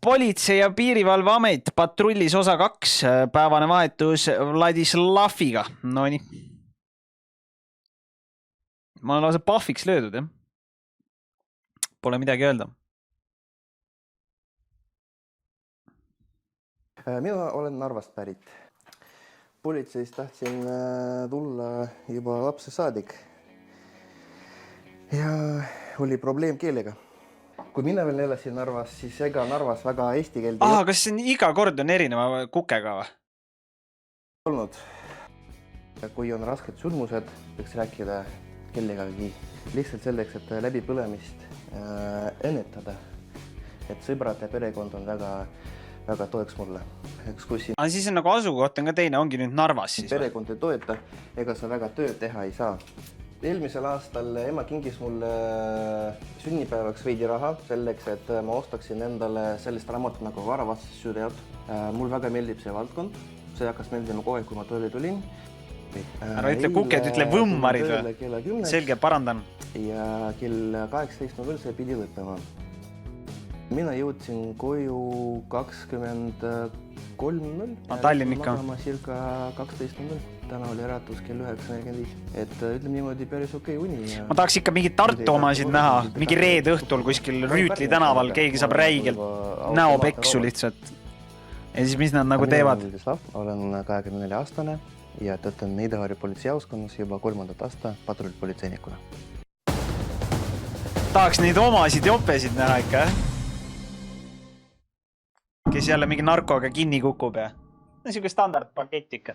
Politsei- ja piirivalveamet patrullis osa 2, päevane vahetus Vladislaviga. No nii. Ma olen lausa pahviks löödud, jah. Pole midagi öelda. Mina olen Narvast pärit. Politseist tahtsin tulla juba lapse saadik. Ja oli probleem keelega. Kui mina veel elasin Narvas, siis ega Narvas väga eesti keelt kas see iga kord on erineva kukega või? olnud. Kui on rasked sündmused, võiks rääkida kellegagi lihtsalt selleks, et läbipõlemist ennetada. Et sõbrad ja perekond on väga toeks mulle. Siis on nagu asukoht on ka teine, ongi nüüd Narvas siis. Perekond ei toeta, ega sa väga tööd teha ei saa. Eelmisel aastal ema kingis mulle sünnipäevaks veidi raha selleks, et ma ostaksin endale sellist raamatut nagu Varavastas süüteod. Mul väga meeldib see valdkond. See hakkas meeldima kohe, kui ma tööle tulin. Ära ütle kuked, ütle võmmarid või? Selge, parandan. Ja kell 18.00 see pidi lõppema. Mina jõudsin koju 23.00. Tallinn ikka. Magama circa 12.00. Täna oli äratus kell 9.45. Et ütleme niimoodi päris okei uni. Ma tahaks ikka mingi Tartu omasid näha. Mingi reede õhtul kuskil Rüütli tänaval. Keegi saab räigelt näopeksu lihtsalt. Ja siis mis nad nagu teevad? Olen 24-aastane ja töötan Ida-Harju politseijaoskonnas juba 3. aasta patrullpolitseinikuna. Tahaks neid omasid jopesid näha ikka, kes jälle mingi narkoga kinni kukub ja niisugune standardpakett ikka.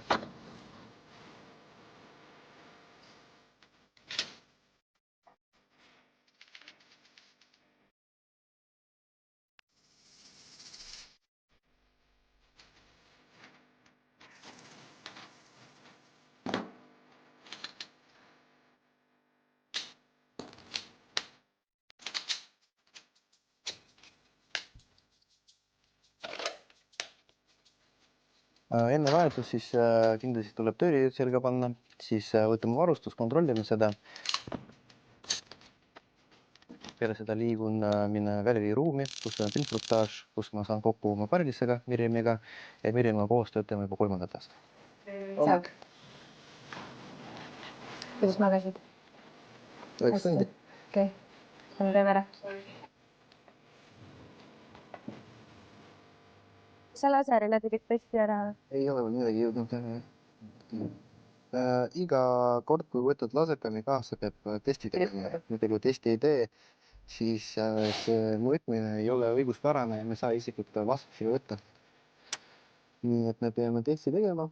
Enne vahetus siis kindlasti tuleb tööriied selga panna, siis võtame varustus, kontrollime seda. Peale seda liigun minna väliriruumi, kus on instruktaaž, kus ma saan kokku oma parilisega Mirjamiga ja Mirjamiga koos töötame juba 3. aasta. Saak. Kuidas magasid? 9 tundi. Okei. Teeme ära. Sa laserile tegid testi ära? Ei ole veel midagi jõudnud. Iga kord, kui võtad lasekami kaasa, peab testi tegema. Nüüd, kui testi ei tee, siis see mõõtmine ei ole õiguspärane ja me saa isikut vastusi võtta. Nii et me peame testi tegema.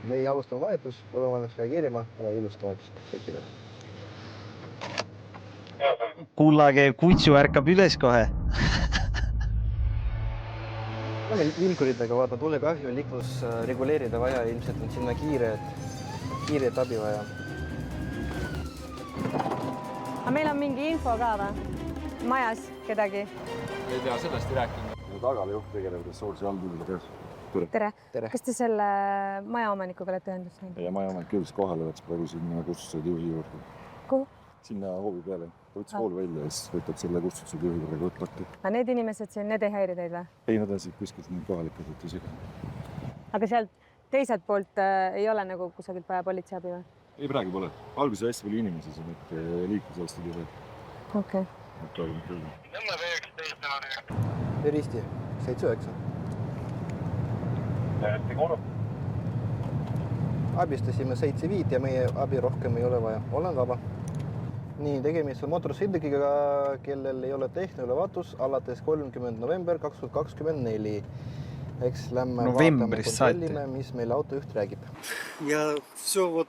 Me ei alustame vahetus, oleme valmis reageerima ja ilusta vahetust. Kullage, kutsu ärkab üles kohe. Vilkuritega vaata tulekahju on liiklus reguleerida vaja, ilmselt on sinna kiiret abi vaja. Aga meil on mingi info ka või? Majas kedagi? Ei tea, sellest ei rääkinud. Tagale juht tegeleb ressursi haldusega töös. Tere. Kas te selle majaomanikuga olete ühendust näinud? Ja majaomanik jõudis kohale, võttis praegu sinna kustutuse juhi juurde. Kuhu? Sinna hoovi peale. Ta võttis voolu välja ja siis võtab selle kustutuse juhi juurde kontakti. Aga need inimesed siin, need ei häiri teid või? Ei, nad on siin kuskilt neid kohalikud võttusega. Aga sealt teiselt poolt ei ole nagu kusagilt vaja politseiabi või? Ei, praegu pole. Alguses hästi palju inimesi siin, et liiklusastid juba. Okei. Risti, 7-9. Abistasime 7-5 ja meie abi rohkem ei ole vaja. Olen vaba. Nii, tegemist on mootorsõidukiga, kellel ei ole tehnoülevaatus alates 30. november 2024. Eks lämme vaatame, kontrollime, mis meil autojuht räägib. Я все вот,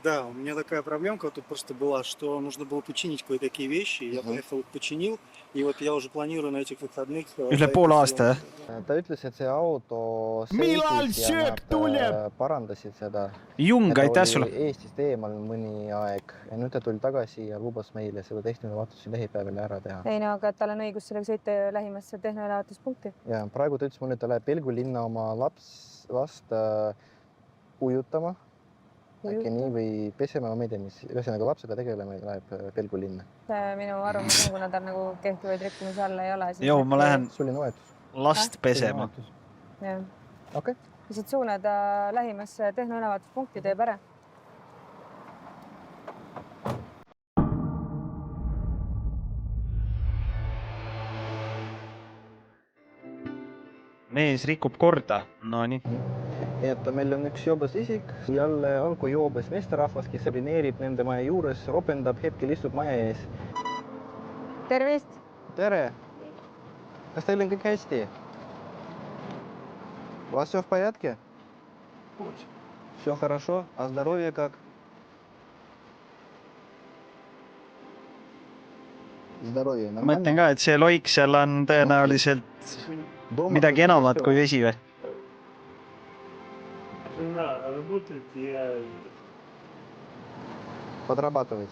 да, у меня такая проблемка тут просто была, что нужно было починить кое-какие вещи. Я поехал, починил, и вот я уже планирую на этих выходных... Üle poole aasta, Ta ütles, et see auto seisis ja nad parandasid seda. Jung, aitäh sulle. Eestist eemal mõni aeg ja nüüd ta tuli tagasi ja lubas meile seda tehnoülevaatus lähipäeval ära teha. Ei no, aga tal on õigus sellega sõita lähimasse tehnoülevaatuspunkti. Ja praegu ta ütles mulle, et ta läheb Pelgu linna oma last ujutama äkki nii või pesema, ma ei tea, mis. Ühesõnaga lapsega tegelema läheb Pelgu linna. Minu arvamus on, kuna tal nagu kehtivaid rikkumisi all ei ole. Joo, ma lähen Suline vahetus. last pesema. Jah. Okei. Lihtsalt suunada lähimasse tehnoülevaatuspunkti teeb ära. Mees rikub korda. No nii. Nii et meil on üks joobes isik, jälle algu joobes meesterahvas, kes urineerib nende maja juures, ropendab, hetkel istub maja ees. Tervist! Tere! Kas teil on kõik hästi? У вас все в порядке? Все хорошо? А здоровье как? Здоровье Ma нормально? mõtlen ka, et see loik seal on tõenäoliselt midagi enamat kui vesi või? Подрабатывать.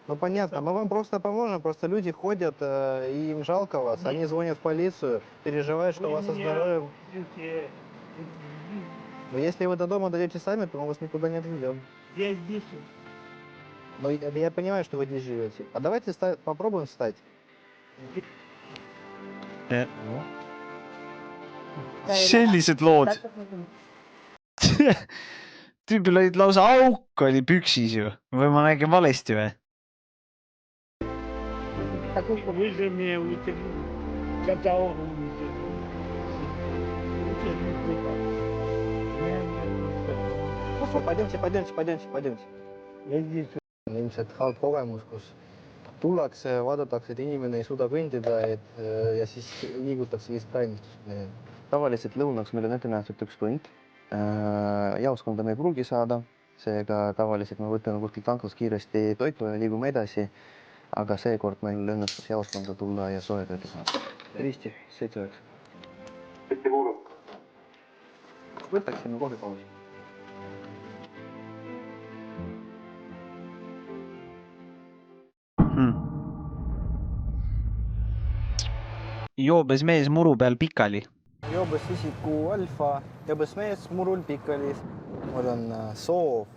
Ну понятно, мы вам просто поможем, просто люди ходят, и им жалко вас, они звонят в полицию, переживают, что у вас со здоровьем. Но если вы до дома дойдете сами, то мы вас никуда не отведем. Но я понимаю, что вы здесь живете. А давайте попробуем встать. Sellised lood. Tüübil olid lausa auk oli püksis ju. Või ma nägin valesti või? Paidengi. Ilmselt halb kogemus, kus tullakse, vaadatakse, et inimene ei suuda kõndida ja siis liigutakse lihtsalt. Tavaliselt lõunaks meil on ette nähtud üks tund. Jaoskonda me ei pruugi saada, seega tavaliselt me võtame kuskilt tanklast kiiresti toitu ja liigume edasi, aga seekord meil õnnestus jaoskonda tulla ja soe tööd saada. Risti, 7-9. Mitte kuulub. Võtaksime kohvipausi. Joobes mees muru peal pikali. Joobes isiku alfa, joobes mees murul pikali. Mul on soov,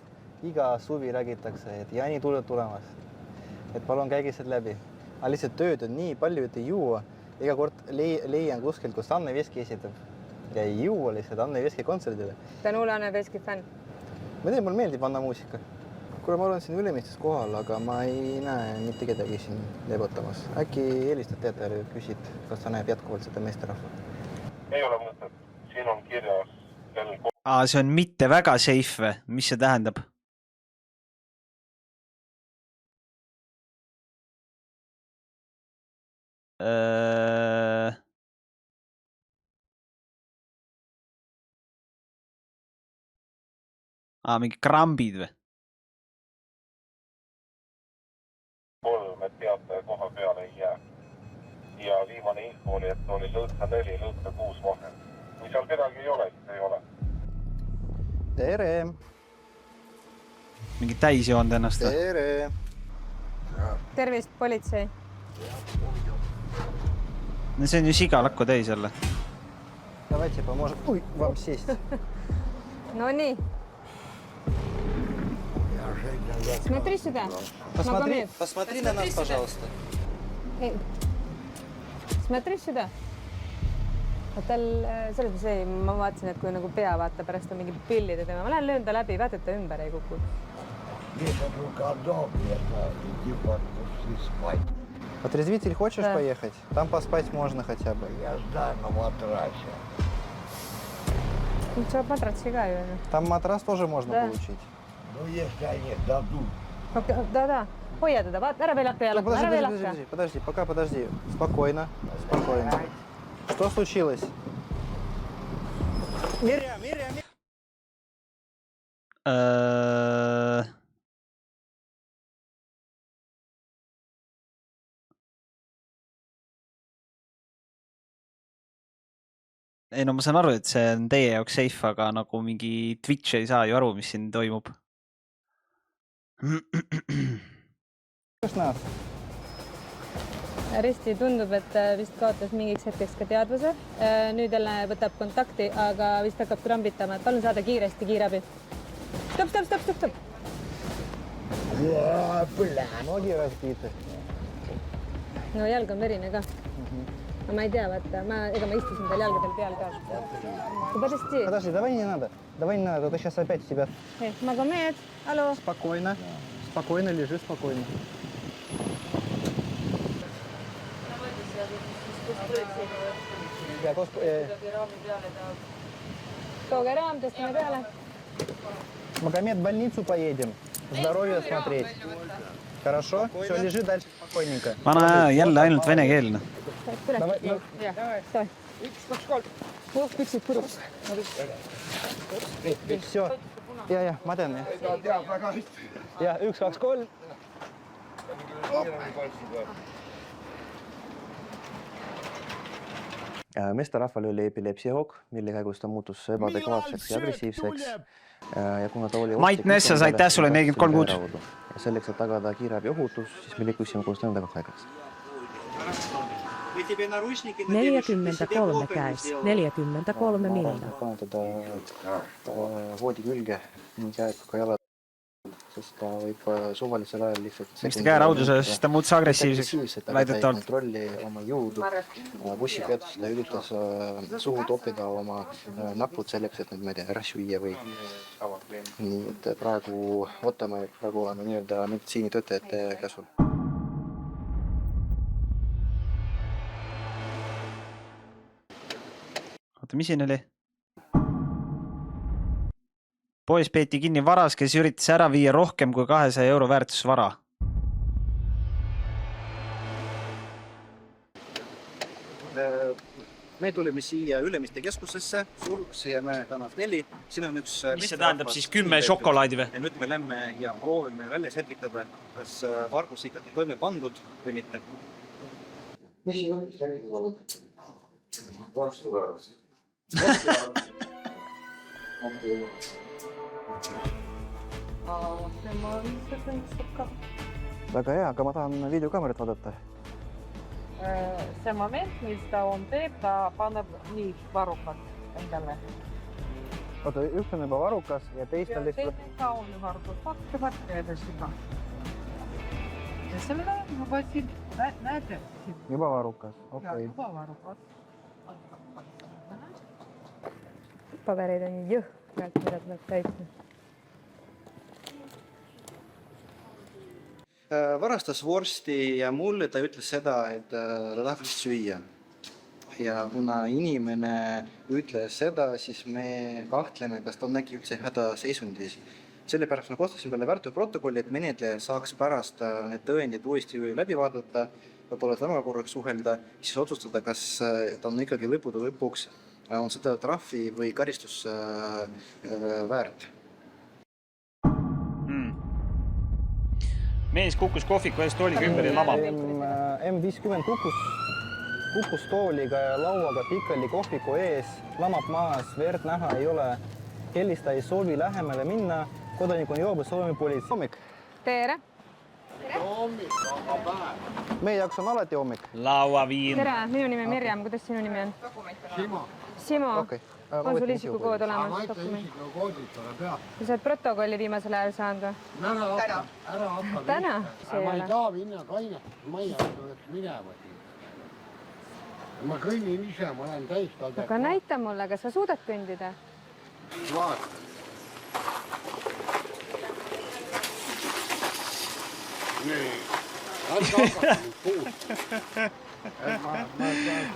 iga suvi räägitakse, et Jaani tuled tulemas. Et palun käige sealt läbi. Aga lihtsalt tööd on nii palju, et ei juua. Iga kord leian kuskilt, kus Anne Veski esitab. Ja ei juua lihtsalt Anne Veski kontserdile. Ta on hull Anne Veski fänn. Ma tean, mul meeldib Anna muusika. Kuule, ma olen siin Ülemistes kohal, aga ma ei näe mitte kedagi siin lebotamas. Äkki helistad teatajale ja küsid, kas ta näeb jätkuvalt seda meesterahva? Ei ole mõtet. Siin on kirjas kell 3. See on mitte väga safe või? Mis see tähendab? Mingi krambid või? 3, et teataja koha peale ei jää. Ja viimane info oli, et oli lõõtsa 4, lõõtsa 6 vahel. Kui seal kedagi ei ole, siis ei ole. Tere! Mingi täis joonud ennast või? Tere! Tervist, politsei! No see on ju sigalakku täis jälle. Давайте поможем. Ой, вам сесть. No nii. Смотри сюда. Посмотри на нас, пожалуйста. Смотри сюда. Tal selles mõttes ei, ma vaatasin, et kui nagu pea vaata pärast on mingi pillide tema. Ma lähen löön ta läbi, vaata, et ta ümber ei kuku. Отрезвитель хочешь поехать? Там поспать можно хотя бы. Я знаю, на матрасе. Nüüd saab matratsi ka ju. Там матрас тоже можно получить. Ну, если они дадут. Да. Hoia teda, vaata, ära veel hakka jalata, ära veel hakka. Подожди, пока подожди. Спокойно. Что случилось? Миря. Ei no ma saan aru, et see on teie jaoks safe, aga nagu mingi Twitch ei saa ju aru, mis siin toimub. Risti tundub, et vist kaotas mingiks hetkeks ka teadvuse. Nüüd jälle võtab kontakti, aga vist hakkab krambitama. Palun saada kiiresti kiirabi. Stopp. Nogi разбиты. No jalg on verine ka. No ma ei tea, vaata, ega ma istusin tal jalgadel peal ka. Подожди. Подожди, давай не надо. Давай не надо, а то сейчас опять тебя... Магомед, алло. Спокойно. Спокойно, лежи спокойно. Tooge raam, tõstame peale. Магомед, в больницу поедем. Здоровье смотреть. Хорошо? Все, лежи дальше спокойненько. Vana jälle ainult venekeelne. Püksid puruks. Все. Ja, ma tean. Ja, 1, 2, 3. Meesterahval oli epilepsiahoog, mille käigus ta muutus ebaadekvaatseks ja agressiivseks. Ja kuna ta oli... Mait Nessa, aitäh sulle 43 kuud. Ja selleks, et tagada kiirabi ohutus, siis me liikusime koos nendega haiglasse. 43 käis, 43 miljoonaa. Panen teda voodi külge, nii käed kui jalad, sest ta võib suvalisel ajal lihtsalt... Miks ta käerauduse, sest ta muutus agressiivseks väidetavalt. Kontrolli oma jõudu, bussipeatusele üritas suhu toppida oma napud selleks, et need, ma ei tea, ära süüa või... Nii, et praegu oleme nii-öelda meditsiinitöötajate käsul. Oota, mis siin oli? Poes peeti kinni varas, kes üritas ära viia rohkem kui 200 euro väärtus vara. Me tulime siia Ülemiste keskusesse, Sulgsjärve tänav 4. Siin on üks... Mis see tähendab siis 10 šokolaadi või? Ja nüüd me lähme ja proovime välja selgitada, kas vargus ikkagi toime pandud või mitte. Väga hea, aga ma tahan videokaamerat vaadata. See moment, mis ta teeb, ta paneb nii varukad endale. Oota, üks on juba varukas ja teist on lihtsalt... Teine ka on varukas, vaatavad edasi ka. Ja selle ma võtsin, näete? Juba varukas, okei. Juba varukas. Pabereid on jõhkralt, mida tuleb täitma. Varastas vorsti ja mulle ta ütles seda, et ta tahaks süüa. Ja kuna inimene ütles seda, siis me kahtleme, kas ta on äkki üldse hädaseisundis. Sellepärast me koostasin peale väärteoprotokolli, et menetleja saaks pärast need tõendid uuesti läbi vaadata, võib-olla temaga korraks suhelda, siis otsustada, kas ta on ikkagi lõpuks on seda trahvi või karistus väärt. Mees kukkus kohviku eest tooliga ümber ja lama. M50 kukkus tooliga ja lauaga pikali kohviku ees, lamab maas, verd näha ei ole, hellista ei soovi lähemale minna, kodanik on joobus, soovime politsei. Hommik. Tere. Hommik, aga päev. Meie jaoks on alati hommik. Lauaviin. Tere, minu nimi on Mirjam, kuidas sinu nimi on? Simo. On sul isikukood olemas? Ma ütlen isikukoodid sulle peab. Sa oled protokolli viimasel ajal saanud või? Ära hakka. Täna? Ma ei taha minna kainet, ma ei hakka minema. Ma kõnnin ise, ma olen täiskaldab. Aga näita mulle, kas sa suudad kõndida? Vaata. Nii.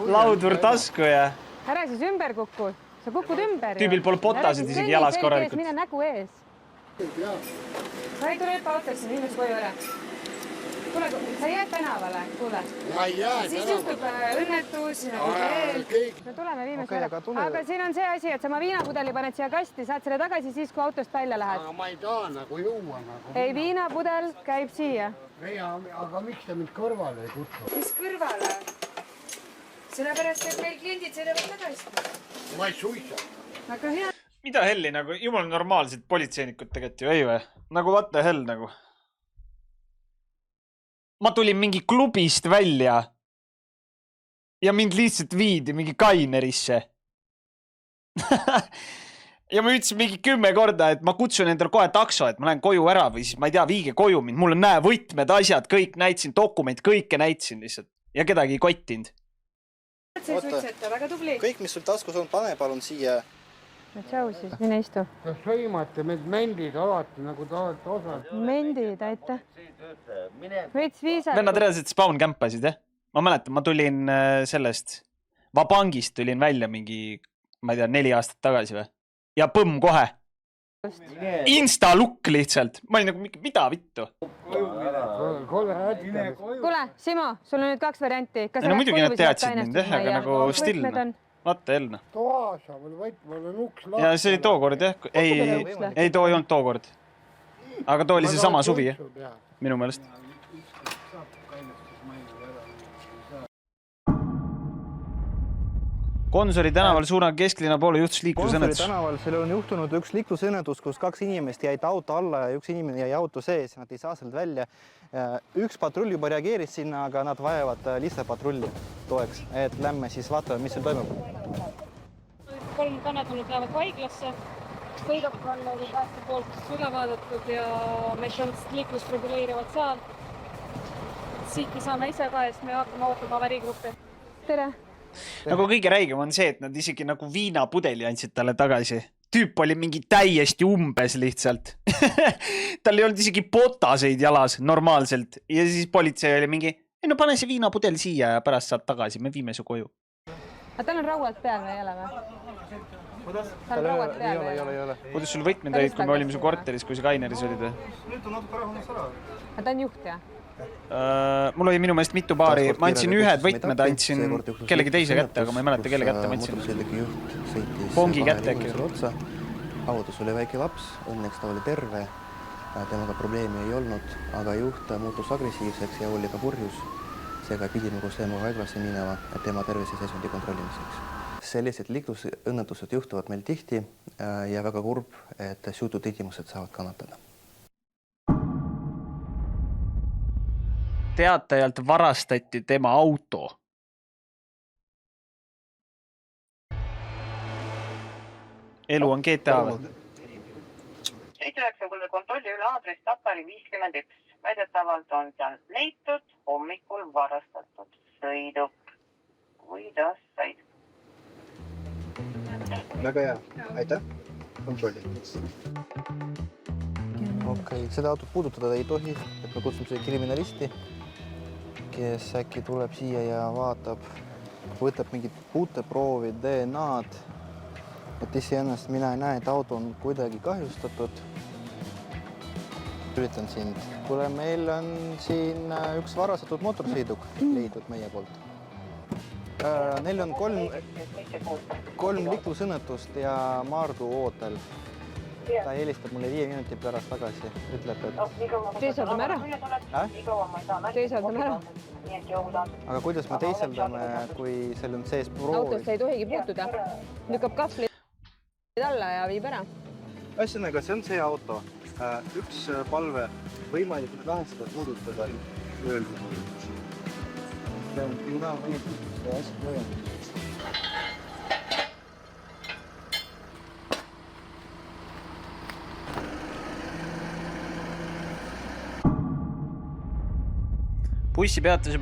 Laudur tasku ja... Ära siis ümber kukku. Sa kukud ümber. Tüübil pole potasid isegi jalas korralikult. Mine nägu ees. Sa ei tule paotakse inimest koju ära. Tule, sa jääd tänavale, kuule. Ma ei jää siis juhtub õnnetus, no tuleme viimase ära. Aga siin on see asi, et sa oma viinapudeli paned siia kasti, saad selle tagasi siis, kui autost välja lähed. Aga ma ei taha nagu juua. Ei, viinapudel käib siia. Aga miks te mind kõrvale ei kutsu? Mis kõrvale? Sellepärast, et meil kliendid sõidavad tagasi. Ma ei suisa. Aga hea. Mida helli, nagu jumal normaalsed politseinikud tegelikult ju ei või? Nagu what the hell nagu. Ma tulin mingi klubist välja ja mind lihtsalt viidi mingi kainerisse. ja ma ütlesin mingi 10 korda, et ma kutsun endale kohe takso, et ma lähen koju ära või siis ma ei tea, viige koju mind. Mul on võtmed, asjad, kõik näitasin, dokument, kõike näitasin lihtsalt. Ja kedagi ei kottinud. Väga tubli. kõik, mis sul taskus on, pane palun siia. Tšau siis, mine istu. Kas sõimate meid mendid alati, nagu te olete osad? Mendid, aitäh. Veits viisa. Vennad reaalselt spawn kämpasid, jah? Ma mäletan, ma tulin sellest Vabangist tulin välja mingi, ma ei tea, 4 aastat tagasi või? Ja põmm kohe. Insta-lukk lihtsalt. Ma olin nagu, mida vittu? Kuule, Simo, sul on nüüd 2 varianti. No muidugi nad teadsid mind, aga nagu stillna. Vaata Elna. Toasa, mul on uks lahti. Ja see oli tookord, jah? Ei, too ei olnud tookord. Aga too oli see sama suvi, jah? Minu meelest. Konsori tänaval suuna kesklinna poole juhtus liiklusõnnetus. Konsori tänaval seal on juhtunud üks liiklusõnnetus, kus 2 inimest jäid auto alla ja 1 inimene jäi auto sees. Nad ei saa sealt välja. Üks patrull juba reageeris sinna, aga nad vajavad lisapatrulli toeks. Et lämme siis vaatame, mis seal toimub. 3 kannatanud lähevad haiglasse. Sõidab on pääste poolt üle vaadatud ja meid on liiklust reguleerivad seal. Siit me saame ise ka, sest me hakkame ootama avariigruppi. Tere! Nagu kõige räigem on see, et nad isegi nagu viinapudeli andsid talle tagasi. Tüüp oli mingi täiesti umbes lihtsalt. Tal ei olnud isegi potaseid jalas normaalselt. Ja siis politsei oli mingi, no pane see viinapudel siia ja pärast saad tagasi, me viime su koju. Aga tal on rauad peal või ei ole või? Kuidas? Tal on rauad peal või ei ole? Kuidas sul võtmed olid, kui me olime su korteris, kui sa Kaineris olid? Nüüd on natuke rahunes ära. Aga ta on juht, jah? Mul oli minu meelest mitu paari, ma andsin ühed võtmed, andsin kellegi teise kätte, aga ma ei mäleta, kelle kätte ma andsin. Pongi kätte äkki. Autos oli väike laps, õnneks ta oli terve, temaga probleemi ei olnud, aga juht muutus agressiivseks ja oli ka purjus. Seega pidime koos temaga haiglasse minema tema tervise seisundi kontrollimiseks. Sellised liiklusõnnetused juhtuvad meil tihti ja väga kurb, et süütud inimesed saavad kannatada. Teatajalt varastati tema auto. Elu on GTA. 790 kontrolli üle aadress Tapari 51. Väidetavalt on seal leitud hommikul varastatud sõiduk. Kuidas said? Väga hea. Aitäh. Kontrolli. Okei, seda autot puudutada ei tohi, et me kutsume selle kriminalisti, kes äkki tuleb siia ja vaatab, võtab mingid puuteproovi, DNA-d. Et iseennast mina ei näe, et auto on kuidagi kahjustatud. Üritan sind. Kuule, meil on siin üks varastatud motorsõiduk leidnud meie poolt. Neil on 3 liiklusõnnetust ja Maardu ootel. Ta helistab mulle 5 minutit pärast tagasi. Ütleb, et... Teisaldame ära. Teisaldame ära. Aga kuidas me teisaldame, kui seal on sees proovi? Autost ei tohigi puutuda. Lükkab kahvli alla ja viib ära. Ühesõnaga, see on see auto. Üks palve võimalikult vähestada puudutada öeldud. See on kriminaalpoliitika ja hästi mõjendus. Bussipeatuse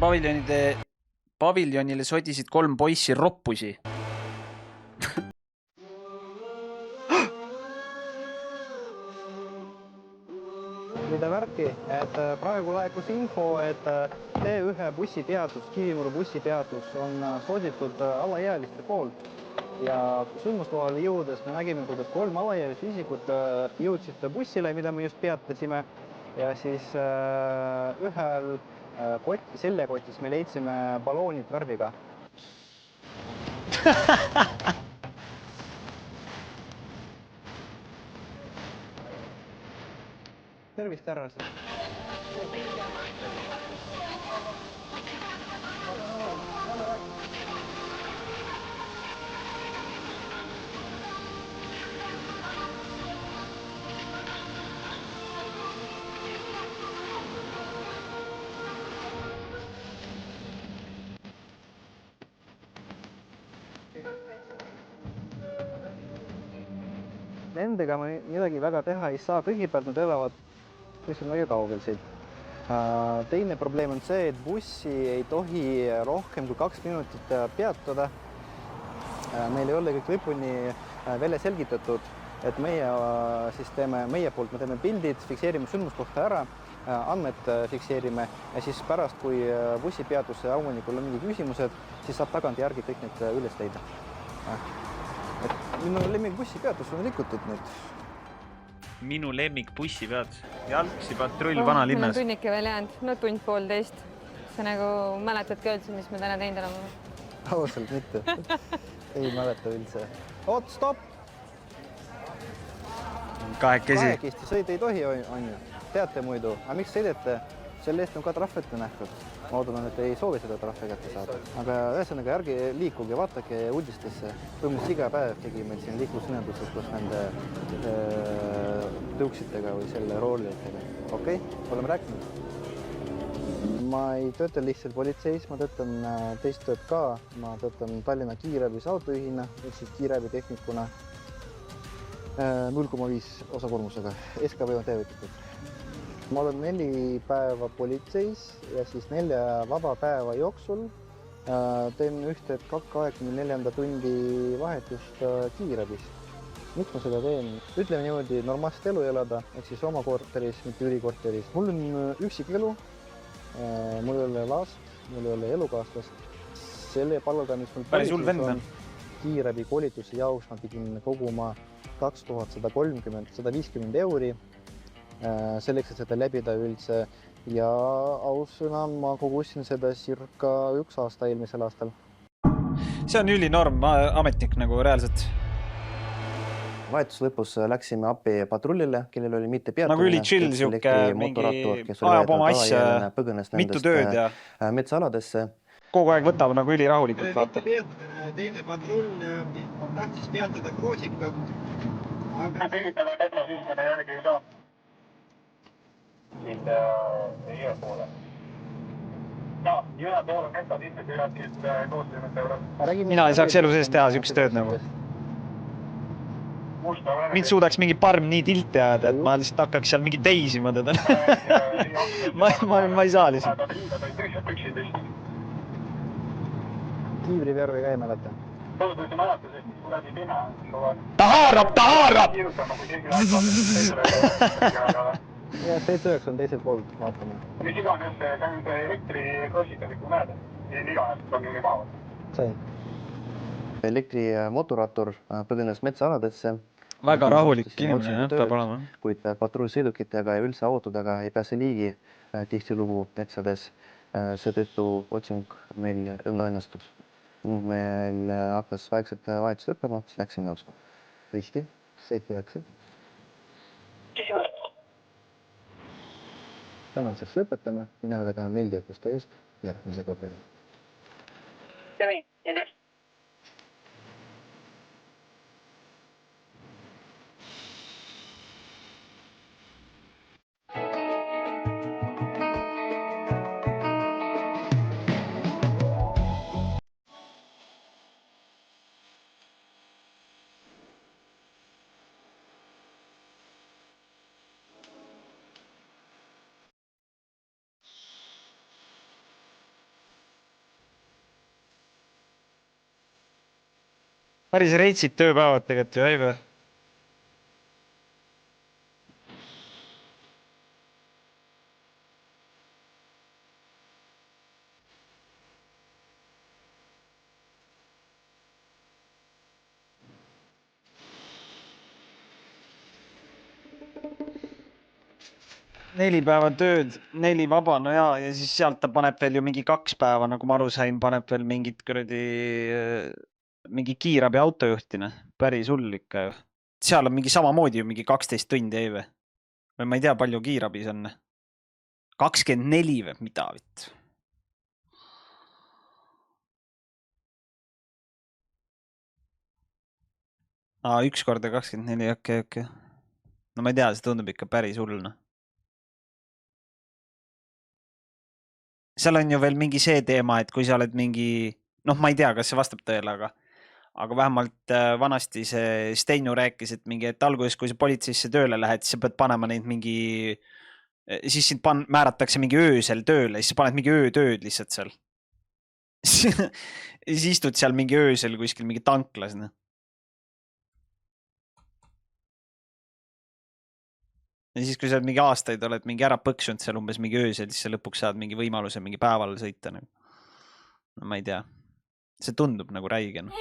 paviljonile sodisid 3 poissi roppusi. Mida värki, et praegu laekus info, et T1 bussipeatus, Kivimäe bussipeatus on soditud alaealiste poolt. Ja sündmuskohale jõudes me nägime, kuidas 3 alaealist isikut jõudsid bussile, mida me just peatasime. Ja siis ühel selle kotis me leidsime balloonid värviga. Tervist, härrased. nendega ma midagi väga teha ei saa, kõigepealt nad elavad kuskil väga kaugel siit. Teine probleem on see, et bussi ei tohi rohkem kui 2 minutit peatada. Meil ei ole kõik lõpuni välja selgitatud, et meie teeme pildid, fikseerime sündmuskohta ära, andmed fikseerime ja siis pärast, kui bussipeatuse omanikul on mingi küsimused, siis saab tagantjärgi kõik need üles leida. Minu lemmik bussipeatus on rikutud nüüd. Minu lemmik bussipeatus. Jalgsi patrull vanalinnas. Mul on tunnike veel jäänud, no tund 1,5. See nagu mäletadki üldse, mis me täna teinud oleme? Ausalt mitte. Ei mäleta üldse. Oot, stopp! Kahekesti sõida ei tohi, on ju. Teate muidu. Aga miks sõidete? Selle eest on ka trahv ette nähtud. Ma oodan, et ei soovi seda trahvi kätte saada. Aga ühesõnaga ärge liikuge, vaatake uudistesse. Põhimõtteliselt iga päev tegi meil siin liiklusõnnetused koos nende tõuksitega või selle roolitega. Okei? Oleme rääkinud? Ma ei tööta lihtsalt politseis, ma töötan teist tööd ka. Ma töötan Tallinna kiirabis autojuhina, ehk siis kiirabitehnikuna 0,5 osakormusega. SKV on teavitatud. Ma olen 4 päeva politseis ja siis 4 vaba päeva jooksul teen ühte 24 tundi vahetust kiirabis. Miks ma seda teen? Ütleme niimoodi normaalset elu elada, ehk siis oma korteris, mitte ülikorteris. Mul on üksik elu, mul ei ole last, mul ei ole elukaaslast. Selle palga, mis mul politseis on kiirabi koolituse jaoks, ma pidin koguma 2150 euri. Selleks, et seda läbida üldse ja aussõna ma kogusin seda circa 1 aasta eelmisel aastal. See on ülinorm ametnik nagu reaalselt. Vahetuse lõpus läksime appi patrullile, kellel oli mitte peatamine. Nagu üli chill siuke mingi ajab oma asja, mitu tööd ja metsaaladesse. Kogu aeg võtab nagu üli rahulikult. Vaata. Teine patrull tahtis peatada kroosikat. Aga järgi ei saa. Siit jõe poole. Jõe poole metsad ise teadsid koostöömete juures. Mina ei saaks elu sees teha siukest tööd nagu. Mind suudaks mingi parm nii tilti ajada, et ma lihtsalt hakkaks seal mingi teisima teda. ma ei saa lihtsalt. Kiivri värvi ka ei mäleta. Ta haarab! Ja 79 on teiselt poolt, vaatame. Mis iganes see elektriklassikalikku näed, iganes on nii maavad. Sain. Elektrimootoraator põgenes metsaaladesse. Väga rahulik inimene, peab olema. Kuid patrullsõidukitega ja üldse autodega ei pääse liigi tihtilugu metsades. Seetõttu otsing meil õnnestus. Meil hakkas vaikselt vahetus lõppema, siis läksime otsa. Risti, 7-9. Tänaseks lõpetame. Mina väga meeldi, kus ta just järgmise koperi. Tõi, edasi. Päris reitsid tööpäevad tegelikult ju, ei või? Neli päeva tööd, 4 vaba, no ja siis sealt ta paneb veel ju mingi 2 päeva, nagu ma aru sain, paneb veel mingit kuradi mingi kiirabi autojuhtina. Päris hull ikka ju. Seal on mingi samamoodi ju mingi 12 tundi, ei või? Või ma ei tea, palju kiirabis on. 24 või mida vitt? Üks korda 24, okei. No ma ei tea, see tundub ikka päris hullna. Seal on ju veel mingi see teema, et kui sa oled mingi, noh, ma ei tea, kas see vastab tõele, aga vähemalt vanasti see Steinu rääkis, et mingi, et alguses, kui sa politseisse tööle lähed, siis sa pead panema neid mingi, siis sind määratakse mingi öösel tööle, siis sa paned mingi öötööd lihtsalt seal. Siis istud seal mingi öösel kuskil mingi tanklas. No. Ja siis, kui sa mingi aastaid oled mingi ära põksunud seal umbes mingi öösel, siis sa lõpuks saad mingi võimaluse mingi päeval sõita. No ma ei tea. See tundub nagu räige. No.